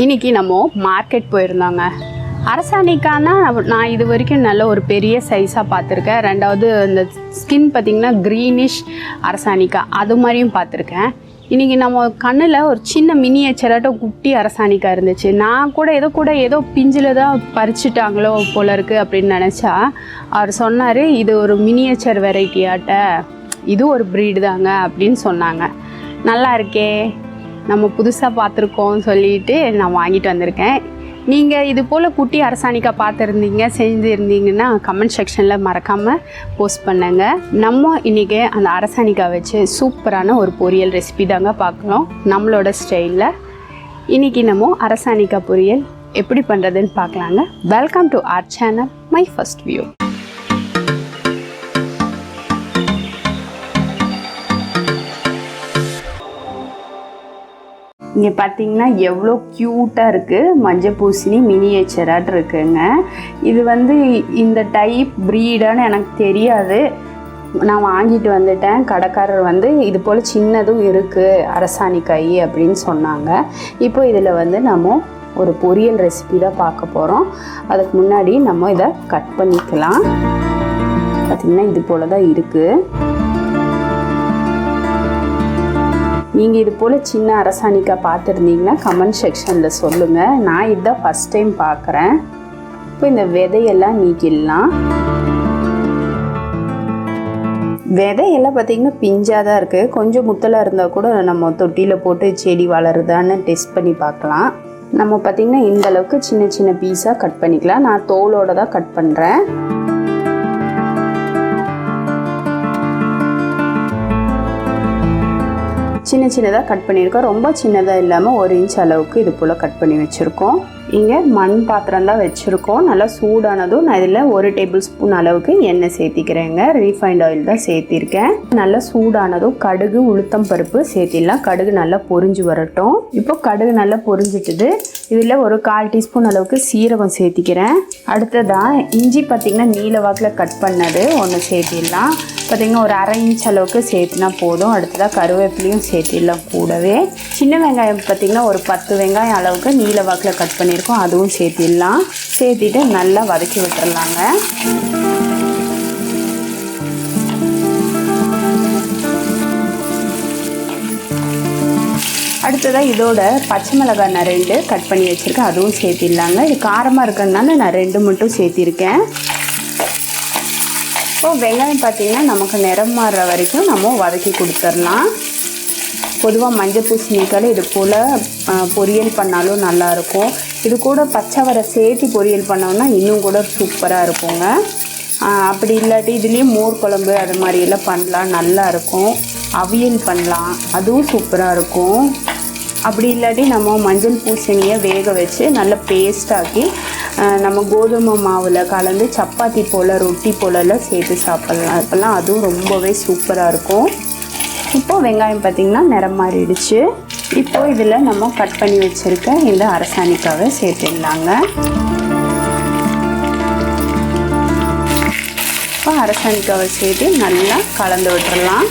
இன்றைக்கி நம்ம மார்க்கெட் போயிருந்தோங்க. அரசாணிக்கானா நான் இது வரைக்கும் நல்ல ஒரு பெரிய சைஸாக பார்த்துருக்கேன். ரெண்டாவது இந்த ஸ்கின் பார்த்திங்கன்னா க்ரீனிஷ் அரசாணிக்கா அது மாதிரியும் பார்த்துருக்கேன். இன்றைக்கி நம்ம கண்ணில் ஒரு சின்ன மினியேச்சராட்டம் குட்டி அரசாணிக்கா இருந்துச்சு. நான் கூட ஏதோ பிஞ்சில் தான் பறிச்சுட்டாங்களோ போல இருக்குது அப்படின்னு நினச்சா அவர் சொன்னார், இது ஒரு மினியேச்சர் வெரைட்டியாட்ட, இது ஒரு ப்ரீடு தாங்க அப்படின்னு சொன்னாங்க. நல்லா இருக்கே, நம்ம புதுசாக பார்த்துருக்கோம் சொல்லிட்டு நான் வாங்கிட்டு வந்திருக்கேன். நீங்கள் இது போல் குட்டி அரசாணிக்கா பார்த்துருந்தீங்க செஞ்சுருந்தீங்கன்னா கமெண்ட் செக்ஷனில் மறக்காமல் போஸ்ட் பண்ணுங்க. நம்ம இன்றைக்கி அந்த அரசாணிக்கா வச்சு சூப்பரான ஒரு பொரியல் ரெசிபி தாங்க பார்க்கலாம் நம்மளோட ஸ்டைலில். இன்றைக்கி நம்ம அரசாணிக்கா பொரியல் எப்படி பண்ணுறதுன்னு பார்க்கலாங்க. Welcome to R channel my first view. இங்கே பார்த்தீங்கன்னா எவ்வளோ க்யூட்டாக இருக்குது. மஞ்சள் பூசணி மினியேச்சராக இருக்குங்க. இது இந்த டைப் ப்ரீடான்னு எனக்கு தெரியாது. நான் வாங்கிட்டு வந்துட்டேன். கடைக்காரர் இது போல் சின்னதும் இருக்குது அரசாணிக்காய் அப்படின்னு சொன்னாங்க. இப்போ இதில் நம்ம ஒரு பொரியல் ரெசிபி தான் பார்க்க போகிறோம். அதுக்கு முன்னாடி நம்ம இதை கட் பண்ணிக்கலாம். பார்த்திங்கன்னா இது போல் தான் இருக்குது. நீங்கள் இது போல் சின்ன அரசாணிக்கா பார்த்துருந்தீங்கன்னா கமெண்ட் செக்ஷனில் சொல்லுங்கள். நான் இதுதான் ஃபஸ்ட் டைம் பார்க்குறேன். இப்போ இந்த விதையெல்லாம் நீக்கிடலாம். விதையெல்லாம் பார்த்திங்கன்னா பிஞ்சாக தான் இருக்குது. கொஞ்சம் முத்தலாக இருந்தால் கூட நம்ம தொட்டியில் போட்டு செடி வளருதான்னு டெஸ்ட் பண்ணி பார்க்கலாம். நம்ம பார்த்திங்கன்னா இந்தளவுக்கு சின்ன சின்ன பீஸாக கட் பண்ணிக்கலாம். நான் தோலோடு தான் கட் பண்ணுறேன். சின்ன சின்னதாக கட் பண்ணியிருக்கோம். ரொம்ப சின்னதாக இல்லாமல் 1 இன்ச் அளவுக்கு இது போல் கட் பண்ணி வச்சுருக்கோம். இங்கே மண் பாத்திரம் தான் வச்சுருக்கோம். நல்லா சூடானதும் நான் இதில் 1 டேபிள் ஸ்பூன் அளவுக்கு எண்ணெய் சேர்த்திக்கிறேங்க. ரீஃபைண்ட் ஆயில் தான் சேர்த்திருக்கேன். நல்லா சூடானதும் கடுகு உளுத்தம் பருப்பு சேர்த்திடலாம். கடுகு நல்லா பொரிஞ்சு வரட்டும். இப்போ கடுகு நல்லா பொரிஞ்சிட்டுது. இதில் ஒரு 1/4 டீஸ்பூன் அளவுக்கு சீரகம் சேர்த்திக்கிறேன். அடுத்ததான் இஞ்சி பார்த்திங்கன்னா நீல வாக்கில் கட் பண்ணது ஒன்று சேர்த்திடலாம். பார்த்திங்கன்னா ஒரு 1/2 இன்ச் அளவுக்கு சேர்த்துனா போதும். அடுத்ததாக கருவேப்பிலையும் சேர்த்திடலாம். கூடவே சின்ன வெங்காயம் பார்த்திங்கன்னா ஒரு 10 வெங்காயம் அளவுக்கு நீல வாக்கில் கட் பண்ணியிருக்கோம், அதுவும் சேர்த்திடலாம். சேர்த்திட்டு நல்லா வதக்கி விட்டுறலாங்க. அடுத்ததாக இதோட பச்சை மிளகாய் நான் 2 கட் பண்ணி வச்சுருக்கேன், அதுவும் சேர்த்திடலாங்க. இது காரமாக இருக்கிறதுனால நான் 2 மட்டும் சேர்த்திருக்கேன். இப்போ வெங்காயம் பார்த்திங்கன்னா நமக்கு நிறம் மாறுற வரைக்கும் நம்ம வதக்கி கொடுத்துடலாம். பொதுவாக மஞ்சள் பூசணிக்காய் இது போல் பொரியல் பண்ணாலும் நல்லாயிருக்கும். இது கூட பச்சை வரை சேர்த்து பொரியல் பண்ணோம்னா இன்னும் கூட சூப்பராக இருக்குங்க. அப்படி இல்லாட்டி இதுலேயும் மோர் குழம்பு அது மாதிரியெல்லாம் பண்ணலாம், நல்லாயிருக்கும். அவியல் பண்ணலாம், அதுவும் சூப்பராக இருக்கும். அப்படி இல்லாட்டி நம்ம மஞ்சள் பூசணியை வேக வச்சு நல்லா பேஸ்டாக்கி நம்ம கோதுமை மாவில் கலந்து சப்பாத்தி போல் ரொட்டி போலெல்லாம் சேர்த்து சாப்பிட்லாம். இப்போல்லாம் அதுவும் ரொம்பவே சூப்பராக இருக்கும். இப்போது வெங்காயம் பார்த்திங்கன்னா நிறம் மாறிடுச்சு. இப்போது இதில் நம்ம கட் பண்ணி வச்சுருக்க இந்த அரசாணிக்காவை சேர்த்துடலாங்க. இப்போ அரசாணிக்காவை சேர்த்து நல்லா கலந்து விட்டுறலாம்.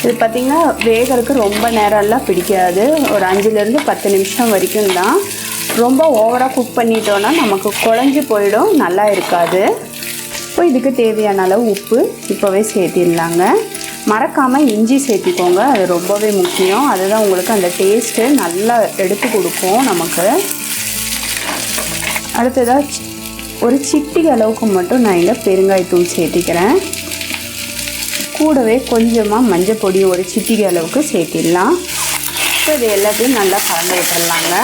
இது பார்த்திங்கன்னா வேகிறதுக்கு ரொம்ப நேரம்லாம் பிடிக்காது. ஒரு 5லேருந்து 10 நிமிஷம் வரைக்கும் தான். ரொம்ப ஓவராக குக் பண்ணிட்டோன்னா நமக்கு குழஞ்சி போயிடும், நல்லா இருக்காது. இப்போ இதுக்கு தேவையான அளவு உப்பு இப்போவே சேர்த்திடலாங்க. மறக்காமல் இஞ்சி சேர்த்திக்கோங்க, அது ரொம்பவே முக்கியம். அதுதான் உங்களுக்கு அந்த டேஸ்ட்டு நல்லா எடுத்து கொடுக்கும் நமக்கு. அடுத்ததாக ஒரு சிட்டிகை அளவுக்கு மட்டும் நான் இங்கே பெருங்காயத்தூள் சேர்த்திக்கிறேன். கூடவே கொஞ்சமாக மஞ்சள் பொடி ஒரு சிட்டிகை அளவுக்கு சேர்த்திடலாம். இப்போ இது எல்லாத்தையும் நல்லா கலந்து விட்டுடலாங்க.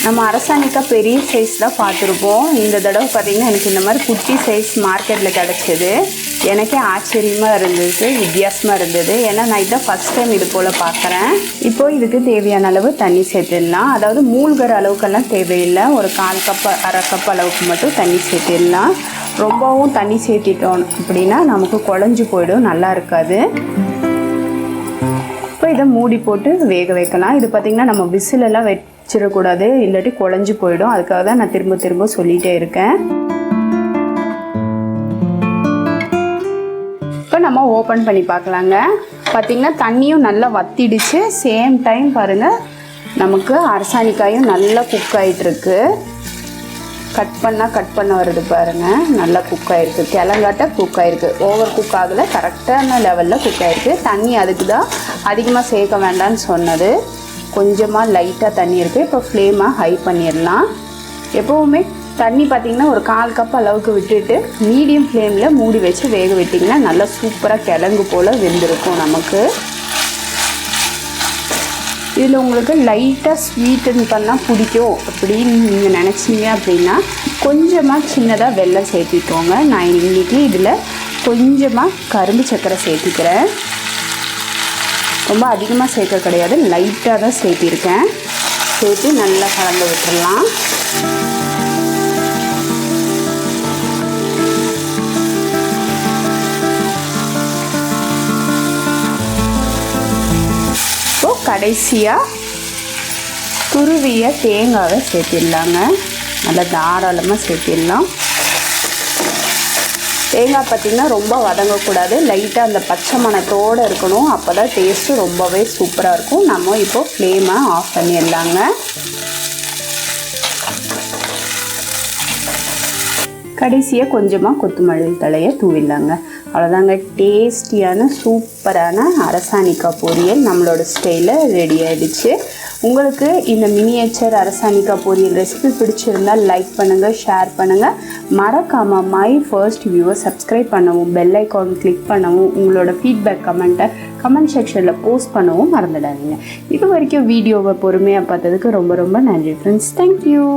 நம்ம அரசாணிக்காய் பெரிய சைஸ் தான் பார்த்துருப்போம். இந்த தடவை பார்த்திங்கன்னா எனக்கு இந்த மாதிரி குட்டி சைஸ் மார்க்கெட்டில் கிடச்சிது. எனக்கே ஆச்சரியமாக இருந்தது, வித்தியாசமாக இருந்தது. ஏன்னா நான் இதான் ஃபஸ்ட் டைம் இது போல் பார்க்குறேன். இப்போது இதுக்கு தேவையான அளவு தண்ணி சேர்த்துடலாம். அதாவது மூழ்கிற அளவுக்கெல்லாம் தேவையில்லை. ஒரு 1/4 கப் 1/2 கப் அளவுக்கு மட்டும் தண்ணி சேர்த்திடலாம். ரொம்பவும் தண்ணி சேர்த்திட்டோம் அப்படின்னா நமக்கு குழஞ்சி போயிடும், நல்லா இருக்காது. இப்போ இதை மூடி போட்டு வேக வைக்கலாம். இது பார்த்திங்கன்னா நம்ம விசிலெல்லாம் வச்சிடக்கூடாது, இல்லாட்டி குழஞ்சி போயிடும். அதுக்காக தான் நான் திரும்ப திரும்ப சொல்லிகிட்டே இருக்கேன். இப்போ நம்ம ஓப்பன் பண்ணி பார்க்கலாங்க. பார்த்திங்கன்னா தண்ணியும் நல்லா வத்திடுச்சு. சேம் டைம் பாருங்கள் நமக்கு அரசாணிக்காயும் நல்லா குக் ஆகிட்டுருக்கு. கட் பண்ண வருது பாருங்கள், நல்லா குக் ஆகிருக்கு. கிழங்காட்ட குக் ஆகிருக்கு, ஓவர் குக் ஆகலை, கரெக்டான லெவலில் குக் ஆகிருக்கு. தண்ணி அதுக்கு தான் அதிகமாக சேர்க்க வேண்டாம்னு சொன்னது. கொஞ்சமாக லைட்டாக தண்ணி இருக்குது. இப்போ ஃப்ளேமை ஹை பண்ணிடலாம். எப்போவுமே தண்ணி பார்த்திங்கன்னா ஒரு 1/4 கப் அளவுக்கு விட்டுட்டு மீடியம் ஃப்ளேமில் மூடி வச்சு வேக விட்டிங்கன்னா நல்லா சூப்பராக கிழங்கு போல் வெந்திருக்கும் நமக்கு. இதில் உங்களுக்கு லைட்டாக ஸ்வீட்டுன்னு பண்ணால் பிடிக்கும் அப்படின்னு நீங்கள் நினச்சிங்க அப்படின்னா கொஞ்சமாக சின்னதாக வெல்லம் சேர்த்திக்கோங்க. நான் இன்றைக்கி இதில் கொஞ்சமாக கரும்பு சர்க்கரை சேர்த்திக்கிறேன். ரொம்ப அதிகமாக சேர்க்க கிடையாது, லைட்டாக தான் சேர்த்திருக்கேன். சேர்த்து நல்லா கலந்து விட்டுடலாம். கடைசியாக துருவிய தேங்காவை சேர்த்திடலாங்க. நல்லா தாராளமாக சேர்த்திடலாம். தேங்காய் பார்த்திங்கன்னா ரொம்ப வதங்கக்கூடாது, லைட்டாக அந்த பச்சை மணத்தோடு இருக்கணும். அப்போ தான் டேஸ்ட்டு ரொம்பவே சூப்பராக இருக்கும். நம்ம இப்போது ஃப்ளேமை ஆஃப் பண்ணிடலாங்க. கடைசியாக கொஞ்சமாக கொத்தமல்லி தழையை தூவிடலாங்க. அவ்வளோதாங்க, டேஸ்டியான சூப்பரான அரசாணிக்காய் பொரியல் நம்மளோட ஸ்டைலில் ரெடி ஆகிடுச்சு. உங்களுக்கு இந்த மினியேச்சர் அரசாணிக்காய் பொரியல் ரெசிபி பிடிச்சிருந்தால் லைக் பண்ணுங்கள், ஷேர் பண்ணுங்கள். மறக்காமல் மை ஃபர்ஸ்ட் வியூவை சப்ஸ்கிரைப் பண்ணவும், பெல் ஐக்கான் கிளிக் பண்ணவும், உங்களோட ஃபீட்பேக் கமெண்ட்டை கமெண்ட் செக்ஷனில் போஸ்ட் பண்ணவும் மறந்துடாதீங்க. இது வரைக்கும் வீடியோவை பொறுமையாக பார்த்ததுக்கு ரொம்ப ரொம்ப நன்றி ஃப்ரெண்ட்ஸ். தேங்க்யூ.